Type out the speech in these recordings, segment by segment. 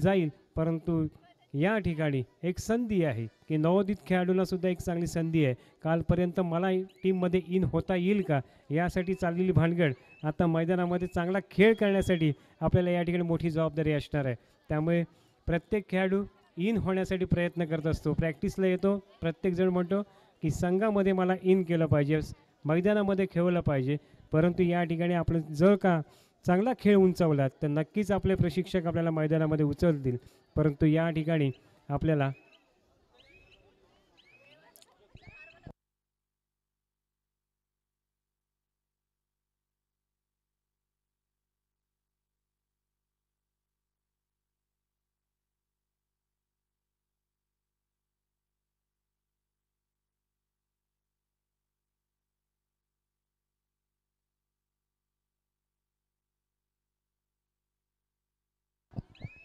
जाईल, परंतु या ठिकाणी एक संधी आहे की नवोदित खेळाडूंना सुद्धा एक चांगली संधी आहे. कालपर्यंत मला टीममध्ये इन होता येईल का यासाठी चाललेली भानगड आता मैदानामध्ये चांगला खेळ करण्यासाठी आपल्याला या ठिकाणी मोठी जबाबदारी असणार आहे. त्यामुळे प्रत्येक खेळाडू इन होण्यासाठी प्रयत्न करत असतो, प्रॅक्टिसला येतो, प्रत्येकजण म्हणतो की संघामध्ये मला इन केलं पाहिजे, मैदानामध्ये खेळवलं पाहिजे. परंतु या ठिकाणी आपण जर का चांगला खेळ उंचावला तर नक्कीच आपले प्रशिक्षक आपल्याला मैदानामध्ये उचलतील. परंतु या ठिकाणी आपल्याला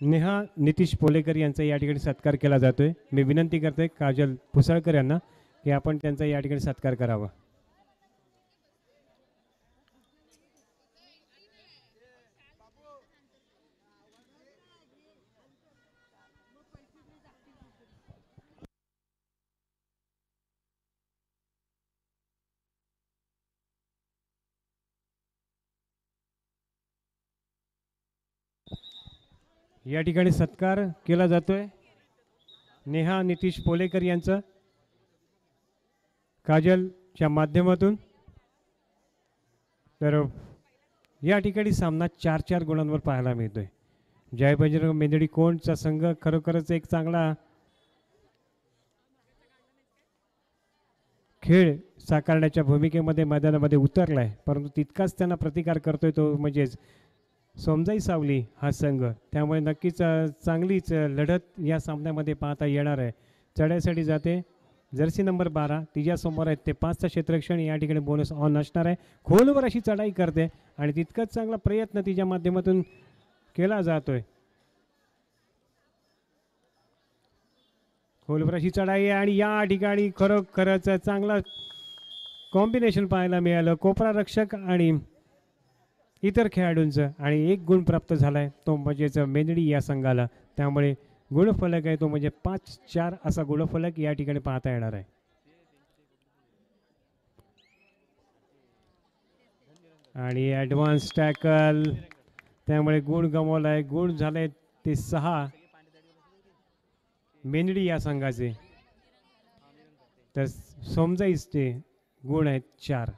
नेहा नितीश पोलेकर यांचा या ठिकाणी सत्कार केला जातोय. मी विनंती करतोय काजल पुसळकर यांना की आपण त्यांचा या ठिकाणी सत्कार करावा. या ठिकाणी सत्कार केला जातोय नेहा नितीश पोलेकर यांचं काजलच्या माध्यमातून. तर या ठिकाणी सामना 4-4 गुणांवर पाहायला मिळतोय. जय बजरंग मेंदडी कोणचा संघ खरोखरच एक चांगला खेळ साकारण्याच्या भूमिकेमध्ये मैदानामध्ये उतरलाय, परंतु तितकाच त्यांना प्रतिकार करतोय तो म्हणजेच सोमजाई सावली हा संघ. त्यामुळे नक्कीच चांगलीच लढत या सामन्यामध्ये पाहता येणार आहे. चढाईसाठी जाते जर्सी नंबर 12, तिच्यासमोर आहेत ते 5चा क्षेत्ररक्षण. या ठिकाणी बोनस ऑन असणार आहे. खोलवर अशी चढाई करते आणि तितकाच चांगला प्रयत्न तिच्या माध्यमातून केला जातोय. खोलवर अशी चढाई आणि या ठिकाणी खरोखरच चांगला कॉम्बिनेशन पाहायला मिळालं कोपरा रक्षक आणि इतर खेळाडूंचं आणि 1 गुण प्राप्त झालाय तो म्हणजेच मेंदडी या संघाला. त्यामुळे गुणफलक आहे तो म्हणजे 5-4 असा गुणफलक या ठिकाणी पाहता येणार आहे. आणि ॲडव्हान्स टॅकल त्यामुळे गुण गमावलाय. गुण झाले ते 6 मेंदडी या संघाचे, तर सोमजाईचे गुण आहेत 4.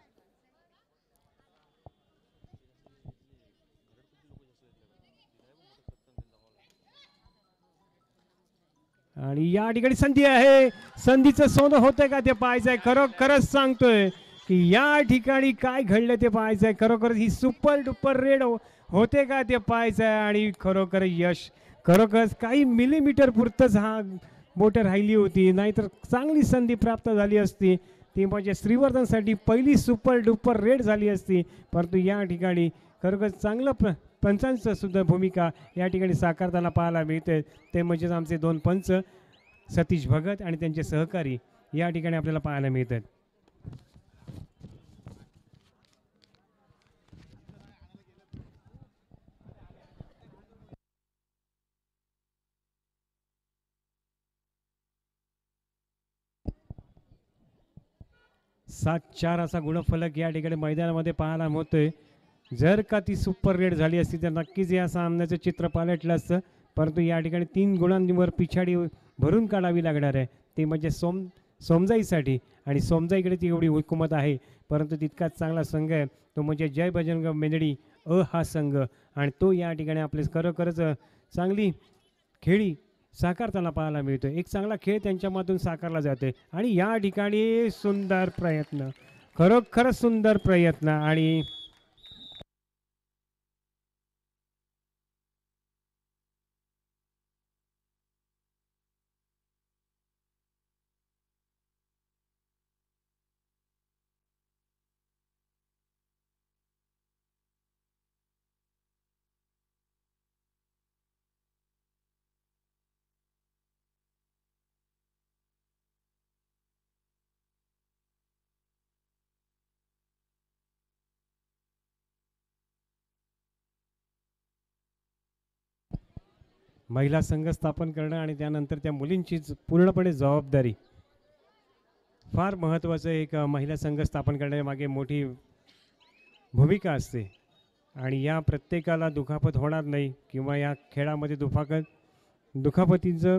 आणि या ठिकाणी संधी आहे, संधीचं सोनं होतंय का ते पाहायचंय. खरोखरच सांगतोय की या ठिकाणी काय घडलं ते पाहायचंय. खरोखर ही सुपर डुपर रेड होते का ते पाहायचंय. आणि खरोखर यश खरोखरच काही मिलीमीटर पुरतच हा मोटर राहिली होती, नाहीतर चांगली संधी प्राप्त झाली असती. ती म्हणजे श्रीवर्धनसाठी पहिली सुपर डुपर रेड झाली असती. परंतु या ठिकाणी खरोखर चांगलं पंचांचं सुद्धा भूमिका या ठिकाणी साकारताना पाहायला मिळते. ते म्हणजेच आमचे 2 पंच सतीश भगत आणि त्यांचे सहकारी या ठिकाणी आपल्याला पाहायला मिळतात. सात 4 असा गुणफलक या ठिकाणी मैदानामध्ये पाहायला मिळतोय. जर का ती सुपर रेड झाली असती तर नक्कीच या सामन्याचं चित्र पालटलं असतं. परंतु या ठिकाणी 3 गुणांवर पिछाडी भरून काढावी लागणार आहे. ती म्हणजे सोमजाईसाठी आणि सोमजाईकडे ती एवढी हुकूमत आहे. परंतु तितकाच चांगला संघ आहे तो म्हणजे जय बजरंग मेंदडी हा संघ. आणि तो या ठिकाणी आपले खरोखरच चांगली खेळी साकारताना पाहायला मिळतो. एक चांगला खेळ त्यांच्यामधून साकारला जाते. आणि या ठिकाणी सुंदर प्रयत्न, खरोखरच सुंदर प्रयत्न. आणि महिला संघ स्थापन करणं आणि त्यानंतर त्या मुलींचीच पूर्णपणे जबाबदारी. फार महत्त्वाचं एक महिला संघ स्थापन करण्यामागे मोठी भूमिका असते आणि या प्रत्येकाला दुखापत होणार नाही किंवा या खेळामध्ये दुखापतीचं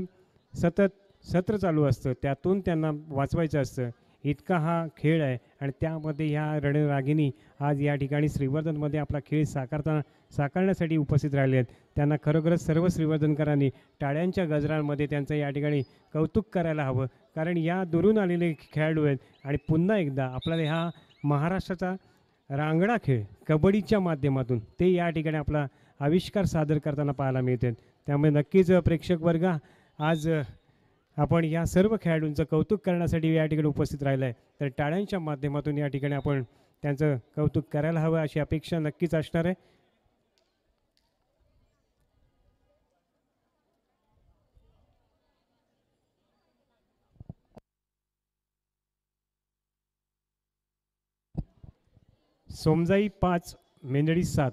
सतत सत्र चालू असतं, त्यातून त्यांना वाचवायचं असतं. इतका हा खेळ आहे आणि त्यामध्ये ह्या रणरागिणी आज या ठिकाणी श्रीवर्धनमध्ये आपला खेळ साकारण्यासाठी उपस्थित राहिले आहेत. त्यांना खरोखरच सर्व श्रीवर्धनकरांनी टाळ्यांच्या गजरांमध्ये त्यांचं या ठिकाणी कौतुक करायला हवं, कारण या दुरून आलेले खेळाडू आहेत आणि पुन्हा एकदा आपल्याला ह्या महाराष्ट्राचा रांगडा खेळ कबड्डीच्या माध्यमातून ते या ठिकाणी आपला आविष्कार सादर करताना पाहायला मिळते. त्यामुळे नक्कीच प्रेक्षक वर्ग आज आपण या सर्व खेळाडूंचं कौतुक करण्यासाठी या ठिकाणी उपस्थित राहिलं आहे, तर टाळ्यांच्या माध्यमातून या ठिकाणी आपण त्यांचं कौतुक करायला हवं अशी अपेक्षा नक्कीच असणार आहे. सोमजाई 5 मेंदडी 7.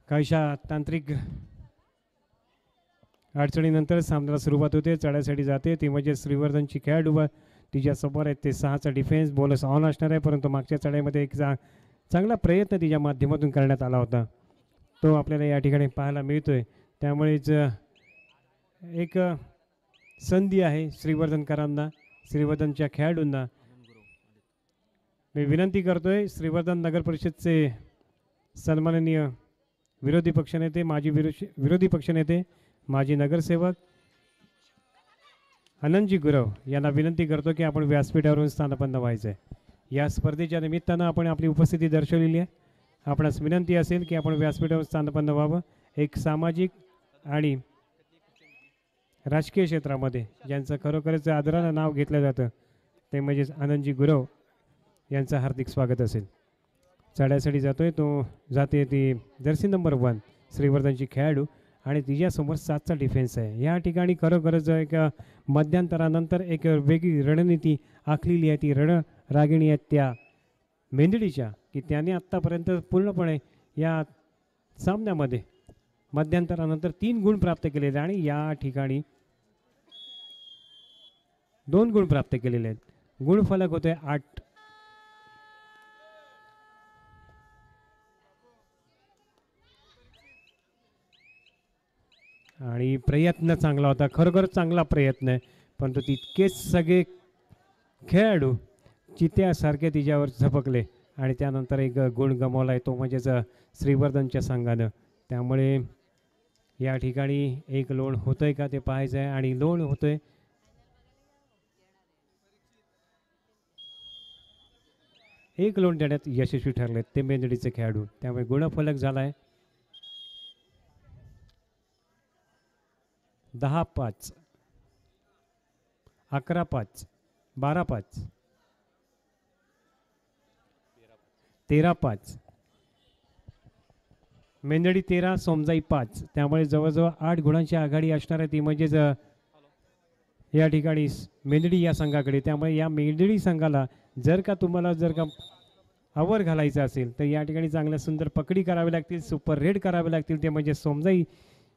काहीशा तांत्रिक अडचणीनंतर सामन्याला सुरुवात होते. चढायसाठी जाते ती म्हणजे श्रीवर्धनची खेळाडू तिच्यासमोर आहेत ते 6चा डिफेन्स. बॉलच ऑन असणार आहे, परंतु मागच्या चढाईमध्ये एक चांगला प्रयत्न तिच्या माध्यमातून करण्यात आला होता, तो आपल्याला या ठिकाणी पाहायला मिळतोय. त्यामुळेच एक संधी आहे श्रीवर्धनकरांना, श्रीवर्धनच्या खेळाडूंना. मी विनंती करतोय श्रीवर्धन नगर परिषदचे सन्माननीय विरोधी पक्षनेते, माजी विरोधी पक्षनेते, माजी नगरसेवक आनंदजी गुरव यांना विनंती करतो की आपण व्यासपीठावरून स्थानपन्न व्हायचं आहे. या स्पर्धेच्या निमित्तानं आपण आपली उपस्थिती दर्शवलेली आहे. आपणास विनंती असेल की आपण व्यासपीठावर स्थानपन्न व्हावं. एक सामाजिक आणि राजकीय क्षेत्रामध्ये ज्यांचं खरोखरच आदरानं नाव घेतलं जातं ते म्हणजेच आनंदजी गुरव यांचं हार्दिक स्वागत असेल. चढायसाठी जातोय तो जाते ती जर्सी नंबर 1 श्रीवर्धनची खेळाडू आणि तिच्यासमोर 7चा डिफेन्स आहे. या ठिकाणी खरोखरच एक मध्यंतरानंतर एक वेगळी रणनीती आखलेली आहे. ती रणरागिणी आहेत त्या मेंदडीच्या, की त्याने आत्तापर्यंत पूर्णपणे या सामन्यामध्ये मध्यंतरानंतर 3 गुण प्राप्त केलेले आणि या ठिकाणी 2 गुण प्राप्त केलेले आहेत. गुणफलक होते 8. आणि प्रयत्न चांगला होता, खरोखर चांगला प्रयत्न आहे, परंतु तितकेच सगळे खेळाडू चित्यासारखे तिच्यावर झपकले आणि त्यानंतर एक गुण गमावला आहे, तो म्हणजेच श्रीवर्धनच्या संघानं. त्यामुळे या ठिकाणी एक लोण होतंय का ते पाहायचं आहे आणि लोण होतंय. एक लोण देण्यात यशस्वी ठरले ते मेंदडीचे खेळाडू. त्यामुळे गुणफलक झाला आहे 10-5, 11-5, 12-5, 13-5. मेंदडी 13, सोमजाई 5. त्यामुळे जवळजवळ 8 गुणांची आघाडी असणार आहे ती म्हणजेच या ठिकाणी मेंदडी या संघाकडे. त्यामुळे या मेंदडी संघाला जर का आवर घालायचं असेल तर या ठिकाणी चांगल्या सुंदर पकडी करावी लागतील, सुपर रेड करावे लागतील. ते म्हणजे सोमजाई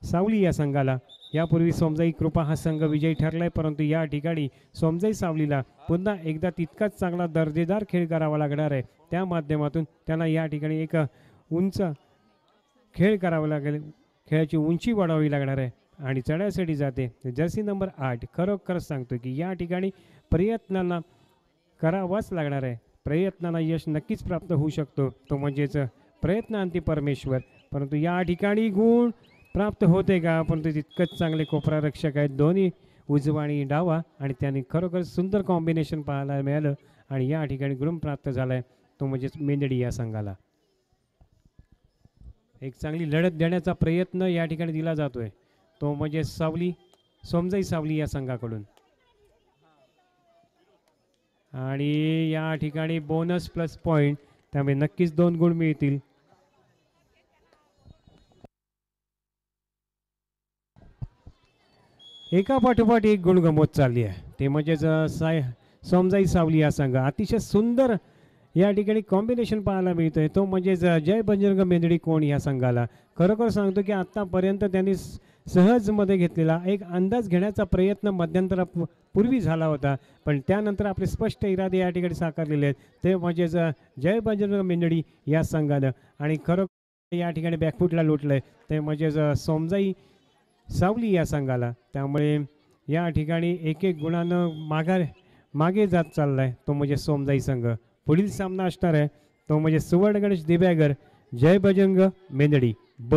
सावली या संघाला. यापूर्वी सोमजाई कृपा हा संघ विजयी ठरलाय, परंतु या ठिकाणी सोमजाई सावलीला पुन्हा एकदा तितकाच चांगला दर्जेदार खेळ करावा लागणार आहे. त्या माध्यमातून त्यांना या ठिकाणी एक उंच खेळ करावा लागेल, खेळाची उंची वाढवावी लागणार आहे आणि चढायसाठी जाते जर्सी नंबर 8. खरोखरच सांगतो की या ठिकाणी प्रयत्नांना करावाच लागणार आहे. प्रयत्नांना यश नक्कीच प्राप्त होऊ शकतो, तो म्हणजेच प्रयत्नांती परमेश्वर. परंतु या ठिकाणी गुण प्राप्त होते का, परंतु तितकंच चांगले कोपरा रक्षक आहेत दोन्ही, उजवा आणि डावा, आणि त्यांनी खरोखर सुंदर कॉम्बिनेशन पाहायला मिळालं आणि या ठिकाणी गुण प्राप्त झाला आहे, तो म्हणजेच मेंदडी या संघाला. एक चांगली लढत देण्याचा प्रयत्न या ठिकाणी दिला जातोय, तो म्हणजे सोमजाई सावली या संघाकडून. आणि या ठिकाणी बोनस प्लस पॉइंट, त्यामुळे नक्कीच 2 गुण मिळतील. एका पाठोपाठ एक गुण गमवत चालली आहे, ते म्हणजेच सोमजाई सावली या संघ. अतिशय सुंदर या ठिकाणी कॉम्बिनेशन पाहायला मिळतोय, तो म्हणजेच जय बजरंग मेंदडी कोण या संघाला. खरोखर सांगतो की आतापर्यंत त्यांनी सहजमध्ये घेतलेला एक अंदाज घेण्याचा प्रयत्न मध्यंतरापूर्वी झाला होता, पण त्यानंतर आपले स्पष्ट इरादे या ठिकाणी साकारलेले आहेत, ते म्हणजेच जय बजरंग मेंदडी या संघानं. आणि खरोखर या ठिकाणी बॅकफुटला लुटलंय, ते म्हणजेच सोमजाई सावली या संघाला. त्यामुळे या ठिकाणी एक एक गुणानं मागे जात चाललाय तो म्हणजे सोमजाई संघ. पुढील सामना असणार आहे तो म्हणजे सुवर्ण गणेश दिव्यागर जय बजरंग मेंदडी ब.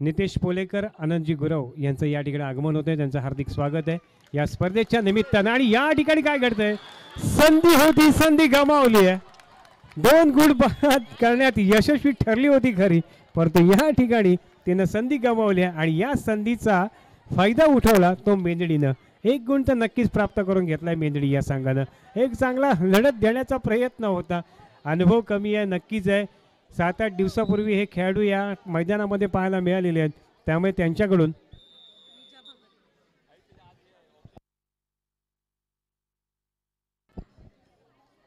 नितेश पोलेकर, आनंदजी गुरव यांचं या ठिकाणी आगमन होतंय, त्यांचं हार्दिक स्वागत आहे या स्पर्धेच्या निमित्तानं. आणि या ठिकाणी काय घडतंय, संधी होती, संधी गमावली आहे. 2 गुण बाद करण्यात यशस्वी ठरली होती खरी, परंतु या ठिकाणी तिनं संधी गमावली आहे आणि या संधीचा फायदा उठवला तो मेंदडीनं. 1 गुण तर नक्कीच प्राप्त करून घेतलाय मेंदडी या संघानं. एक चांगला लढत देण्याचा प्रयत्न होता, अनुभव कमी आहे नक्कीच आहे. 7-8 दिवसापूर्वी हे खेळाडू या मैदानामध्ये पाहायला मिळालेले आहेत, त्यामुळे त्यांच्याकडून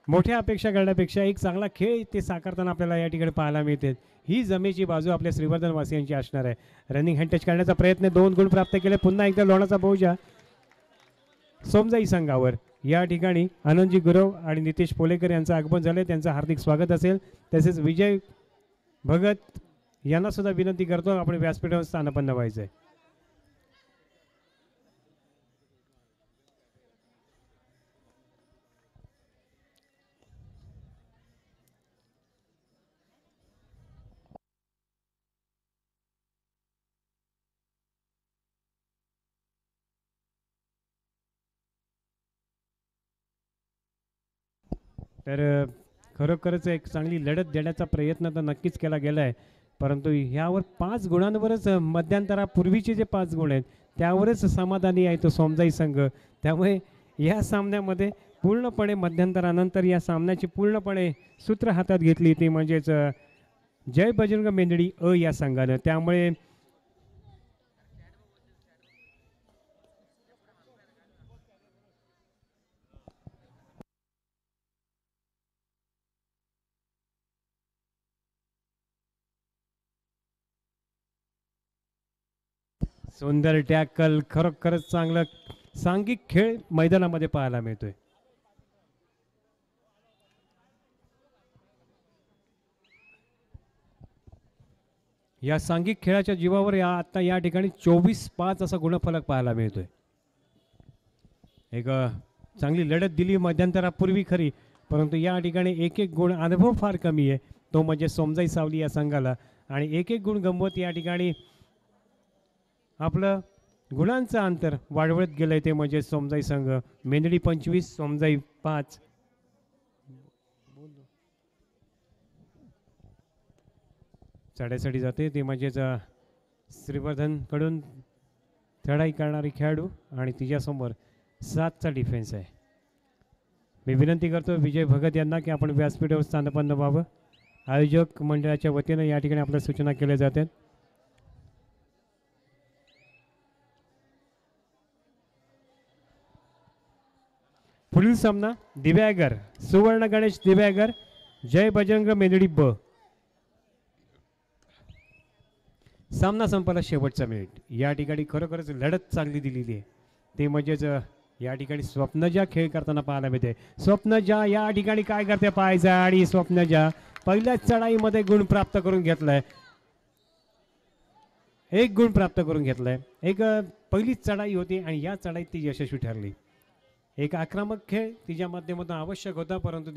मोठ्या अपेक्षा करण्यापेक्षा एक चांगला खेळ ते साकारताना आपल्याला या ठिकाणी पाहायला मिळते. ही जमेची बाजू आपल्या श्रीवर्धन वासियांची असणार आहे. रनिंग हँड टच करण्याचा प्रयत्न, 2 गुण प्राप्त केले. पुन्हा एकदा लोणाचा बोजा सोमजाई संघावर. या ठिकाणी आनंदजी गुरव आणि नितेश पोलेकर यांचं आगमन झाले, त्यांचं हार्दिक स्वागत असेल. तसेच विजय भगत यांना सुद्धा विनंती करतो आपण व्यासपीठावर स्थानापन्न व्हायचं आहे. तर खरोखरच एक चांगली लढत देण्याचा प्रयत्न तर नक्कीच केला गेला आहे, परंतु ह्यावर 5 गुणांवरच मध्यंतरापूर्वीचे जे 5 गुण आहेत त्यावरच समाधानी आहे तो सोमजाई संघ. त्यामुळे या सामन्यामध्ये पूर्णपणे मध्यंतरानंतर या सामन्याची पूर्णपणे सूत्र हातात घेतली ती म्हणजेच जय बजरंग मेंदडी अ या संघानं. त्यामुळे सुंदर टॅकल, खरोखरच चांगलं सांघिक खेळ मैदानामध्ये पाहायला मिळतोय. या सांघिक खेळाच्या जीवावर आता या ठिकाणी 24-5 असा गुणफलक पाहायला मिळतोय. एक चांगली लढत दिली मध्यंतरापूर्वी खरी, परंतु या ठिकाणी एक एक गुण, अनुभव फार कमी आहे तो म्हणजे सोमजाई सावली या संघाला. आणि एक एक गुण गमवत या ठिकाणी आपलं गुणांचं अंतर वाढवत गेलंय ते म्हणजे सोमजाई संघ. मेंदडी 25, सोमजाई 5. चढाईसाठी जाते ते म्हणजेच श्रीवर्धनकडून चढाई करणारी खेळाडू आणि तिच्यासमोर 7चा डिफेन्स आहे. मी विनंती करतो विजय भगत यांना की आपण व्यासपीठावर स्थानपन्न व्हावं. आयोजक मंडळाच्या वतीनं या ठिकाणी आपल्या सूचना केल्या जातात. पुढील सामना दिव्यागर सुवर्ण गणेश दिव्यागर जय बजरंग मेंदडी ब. सामना संपला, शेवटचा मिनिट. या ठिकाणी खरोखरच लढत चांगली दिलेली आहे, ते म्हणजेच या ठिकाणी स्वप्नजा खेळ करताना पाहायला मिळते. स्वप्नजा या ठिकाणी काय करते पाहायचं, आणि स्वप्नजा पहिल्याच चढाईमध्ये गुण प्राप्त करून घेतलाय. 1 गुण प्राप्त करून घेतलाय. एक पहिलीच चढाई होती आणि या चढाईत ती यशस्वी ठरली. एक आक्रमक खेळ तिच्या माध्यमातून आवश्यक होता, परंतु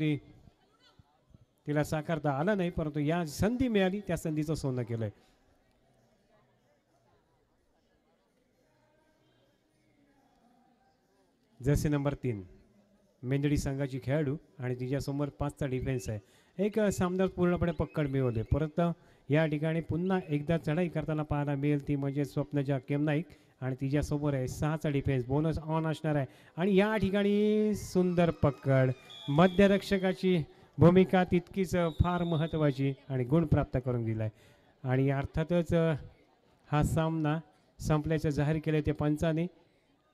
तिला साकारता आला नाही. परंतु या संधी मिळाली, त्या संधीचं सोनं केलंय. जर्सी नंबर 3 मेंदडी संघाची खेळाडू आणि तिच्यासमोर 5चा डिफेन्स आहे. एक सामन्यात पूर्णपणे पक्कड मिळवले, परंतु या ठिकाणी पुन्हा एकदा चढाई करताना पाहायला मिळेल ती म्हणजे स्वप्नजा केमनाईक आणि तिच्यासमोर आहे 6चा डिफेन्स, बोनस ऑन असणार आहे. आणि या ठिकाणी सुंदर पकड, मध्यरक्षकाची भूमिका तितकीच फार महत्त्वाची आणि गुण प्राप्त करून दिलाय. आणि अर्थातच हा सामना संपल्याचं जाहीर केलं ते पंचाने.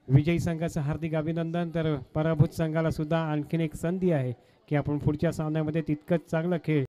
विजयी संघाचं हार्दिक अभिनंदन. तर पराभूत संघाला सुद्धा आणखीन एक संधी आहे की आपण पुढच्या सामन्यामध्ये तितकंच चांगलं खेळ